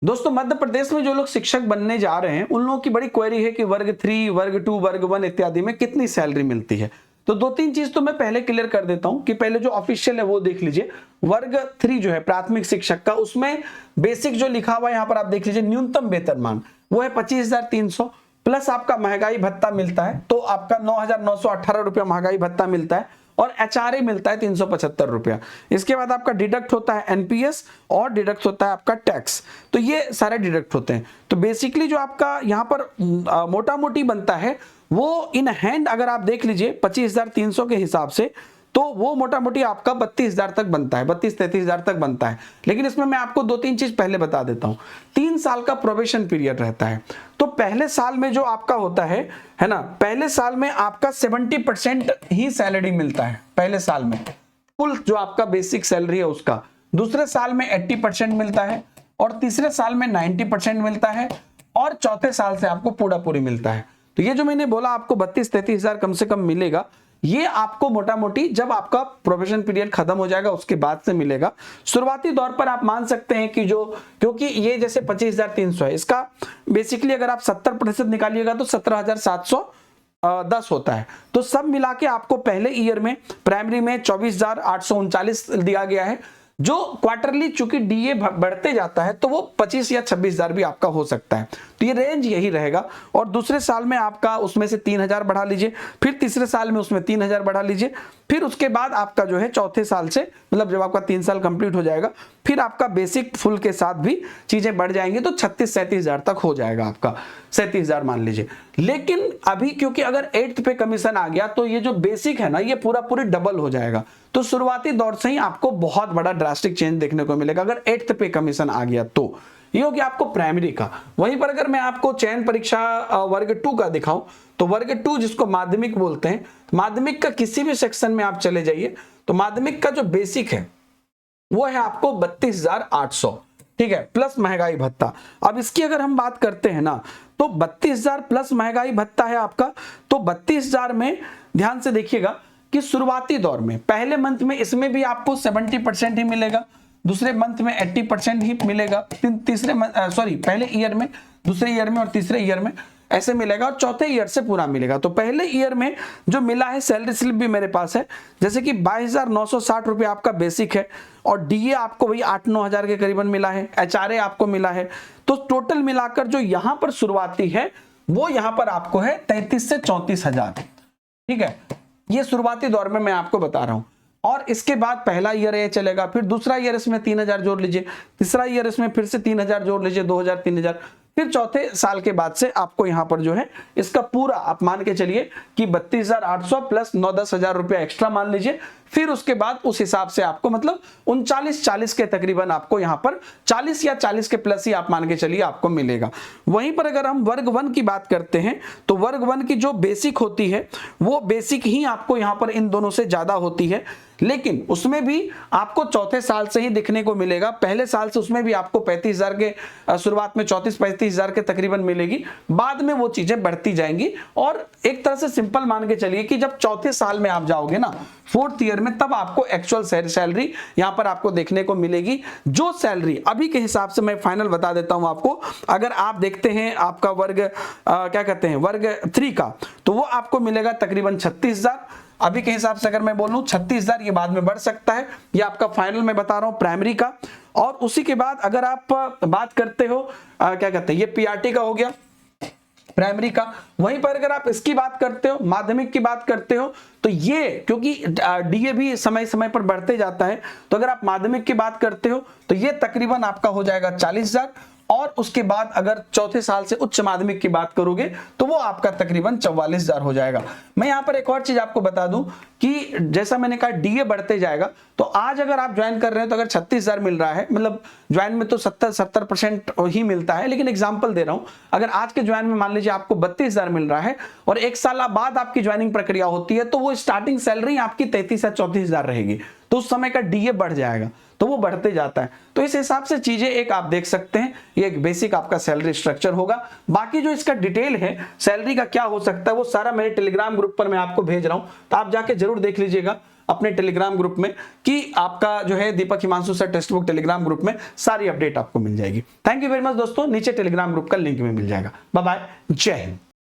दोस्तों मध्य प्रदेश में जो लोग शिक्षक बनने जा रहे हैं उन लोगों की बड़ी क्वेरी है कि वर्ग 3, वर्ग 2, वर्ग 1 इत्यादि में कितनी सैलरी मिलती है। तो दो तीन चीज तो मैं पहले क्लियर कर देता हूं कि पहले जो ऑफिशियल है वो देख लीजिए। वर्ग 3 जो है प्राथमिक शिक्षक का, उसमें बेसिक जो लिखा हुआ है यहां पर आप देख लीजिए, न्यूनतम वेतनमान वो है 25,300 प्लस आपका महंगाई भत्ता मिलता है, तो आपका 9,918 रुपया महंगाई भत्ता मिलता है और एचआरए मिलता है 375 रुपया। इसके बाद आपका डिडक्ट होता है एनपीएस और डिडक्ट होता है आपका टैक्स। तो ये सारे डिडक्ट होते हैं। तो बेसिकली जो आपका यहाँ पर मोटा मोटी बनता है वो इन हैंड अगर आप देख लीजिए 25,300 के हिसाब से, तो वो मोटा मोटी आपका 32,000 तक बनता है, 32-33,000 तक बनता है। लेकिन इसमें मैं आपको दो तीन चीज पहले बता देता हूं। 3 साल का प्रोबेशन पीरियड रहता है, तो पहले साल में जो आपका होता है ना, पहले साल में आपका 70% ही सैलरी मिलता है पहले साल में, फुल जो आपका बेसिक सैलरी है उसका। दूसरे साल में 80% मिलता है और तीसरे साल में 90% मिलता है और चौथे साल से आपको पूरा पूरी मिलता है। तो ये जो मैंने बोला आपको 32-33,000 कम से कम मिलेगा, ये आपको मोटा मोटी जब आपका प्रोबेशन पीरियड खत्म हो जाएगा उसके बाद से मिलेगा। शुरुआती दौर पर आप मान सकते हैं कि जो, क्योंकि ये जैसे 25,300 है, इसका बेसिकली अगर आप 70% निकालिएगा तो 17,710 होता है। तो सब मिला के आपको पहले ईयर में प्राइमरी में 24,839 दिया गया है। जो क्वार्टरली चूंकि डीए बढ़ते जाता है तो वो 25 या 26,000 भी आपका हो सकता है। तो ये रेंज यही रहेगा। और दूसरे साल में आपका उसमें से 3,000 बढ़ा लीजिए, फिर तीसरे साल में उसमें 3,000 बढ़ा लीजिए, फिर उसके बाद आपका जो है चौथे साल से, मतलब जब आपका 3 साल कंप्लीट हो जाएगा, फिर आपका बेसिक फुल के साथ भी चीजें बढ़ जाएंगी तो 36-37,000 तक हो जाएगा आपका, 37,000 मान लीजिए। लेकिन अभी क्योंकि अगर 8th पे कमीशन आ गया तो ये जो बेसिक है ना ये पूरा पूरी डबल हो जाएगा। तो शुरुआती दौर से ही आपको बहुत बड़ा ड्रास्टिक चेंज देखने को मिलेगा अगर 8th पे कमीशन आ गया तो। ये हो गया आपको प्राइमरी का। वहीं पर अगर मैं आपको चयन परीक्षा वर्ग 2 का दिखाऊं तो वर्ग 2 जिसको माध्यमिक बोलते हैं, माध्यमिक का किसी भी सेक्शन में आप चले जाइए तो माध्यमिक का जो बेसिक है वो है आपको 32,800, ठीक है, प्लस महंगाई भत्ता। अब इसकी अगर हम बात करते हैं ना तो 32,000 प्लस महंगाई भत्ता है आपका। तो 32,000 में ध्यान से देखिएगा कि शुरुआती दौर में पहले मंथ में इसमें भी आपको 70% ही मिलेगा, दूसरे मंथ में 80% ही मिलेगा, पहले ईयर में, दूसरे ईयर में और तीसरे ईयर में ऐसे मिलेगा और चौथे ईयर से पूरा मिलेगा। तो पहले ईयर में जो मिला है, सैलरी स्लिप भी मेरे पास है, जैसे कि 22,960 रुपये आपका बेसिक है और डीए आपको वही 8-9 हजार के करीबन मिला है, एचआरए आपको मिला है। तो टोटल मिलाकर जो यहां पर शुरुआती है वो यहां पर आपको है 33 से 34,000, ठीक है। ये शुरुआती दौर में मैं आपको बता रहा हूं। और इसके बाद पहला ईयर ये चलेगा, फिर दूसरा ईयर इसमें 3,000 जोड़ लीजिए, तीसरा ईयर इसमें फिर से 3,000 जोड़ लीजिए, 2,000 3,000, फिर चौथे साल के बाद से आपको यहां पर जो है इसका पूरा आप मान के चलिए कि 32,800 प्लस 9-10 हजार रुपया एक्स्ट्रा मान लीजिए। फिर उसके बाद उस हिसाब से आपको मतलब 39-40 के तकरीबन आपको यहां पर 40 या 40 के प्लस ही आप मान के चलिए आपको मिलेगा। वहीं पर अगर हम वर्ग 1 की बात करते हैं तो वर्ग 1 की जो बेसिक होती है वो बेसिक ही आपको यहां पर इन दोनों से ज्यादा होती है, लेकिन उसमें भी आपको चौथे साल से ही दिखने को मिलेगा। पहले साल से उसमें भी आपको 35,000 के शुरुआत में 34-35,000 के तकरीबन मिलेगी, बाद में वो चीजें बढ़ती जाएंगी। और एक तरह से सिंपल मान के चलिए कि जब चौथे साल में आप जाओगे ना, 4th ईयर में, तब आपको एक्चुअल सैलरी यहां पर आपको देखने को मिलेगी। जो सैलरी अभी के हिसाब से मैं फाइनल बता देता हूं आपको, अगर आप देखते हैं आपका वर्ग क्या कहते हैं वर्ग 3 का, तो वो आपको मिलेगा तकरीबन 36,000 अभी के हिसाब से। अगर मैं बोलूं 36,000, ये बाद में बढ़ सकता है, ये आपका फाइनल मैं बता रहा हूं प्राइमरी का। और उसी के बाद अगर आप बात करते हो क्या कहते हैं, ये पीआरटी का हो गया प्राइमरी का। वहीं पर अगर आप इसकी बात करते हो, माध्यमिक की बात करते हो, तो ये क्योंकि डीए भी समय समय पर बढ़ते जाता है, तो अगर आप माध्यमिक की बात करते हो तो ये तकरीबन आपका हो जाएगा 40,000। और उसके बाद अगर चौथे साल से उच्च माध्यमिक की बात करोगे तो वो आपका तकरीबन 44,000 हो जाएगा। मैं यहां पर एक और चीज आपको बता दूं कि जैसा मैंने कहा डीए बढ़ते जाएगा, तो आज अगर आप ज्वाइन कर रहे हैं तो अगर 36,000 मिल रहा है, मतलब ज्वाइन में तो 70% ही मिलता है, लेकिन एग्जाम्पल दे रहा हूं, अगर आज के ज्वाइन में मान लीजिए आपको 32,000 मिल रहा है और 1 साल बाद आपकी ज्वाइनिंग प्रक्रिया होती है, तो वो स्टार्टिंग सैलरी आपकी 33 या 34,000 रहेगी, तो उस समय का डीए बढ़ जाएगा, तो वो बढ़ते जाता है। तो इस हिसाब से चीजें एक आप देख सकते हैं, ये एक बेसिक आपका सैलरी स्ट्रक्चर होगा। बाकी जो इसका डिटेल है सैलरी का क्या हो सकता है वो सारा मेरे टेलीग्राम ग्रुप पर मैं आपको भेज रहा हूं, तो आप जाके जरूर देख लीजिएगा। अपने टेलीग्राम ग्रुप में कि आपका जो है Deepak Himanshu sir text book Telegram group में सारी अपडेट आपको मिल जाएगी। थैंक यू वेरी मच दोस्तों, नीचे टेलीग्राम ग्रुप का लिंक में मिल जाएगा। बाय बाय, जय हिंद।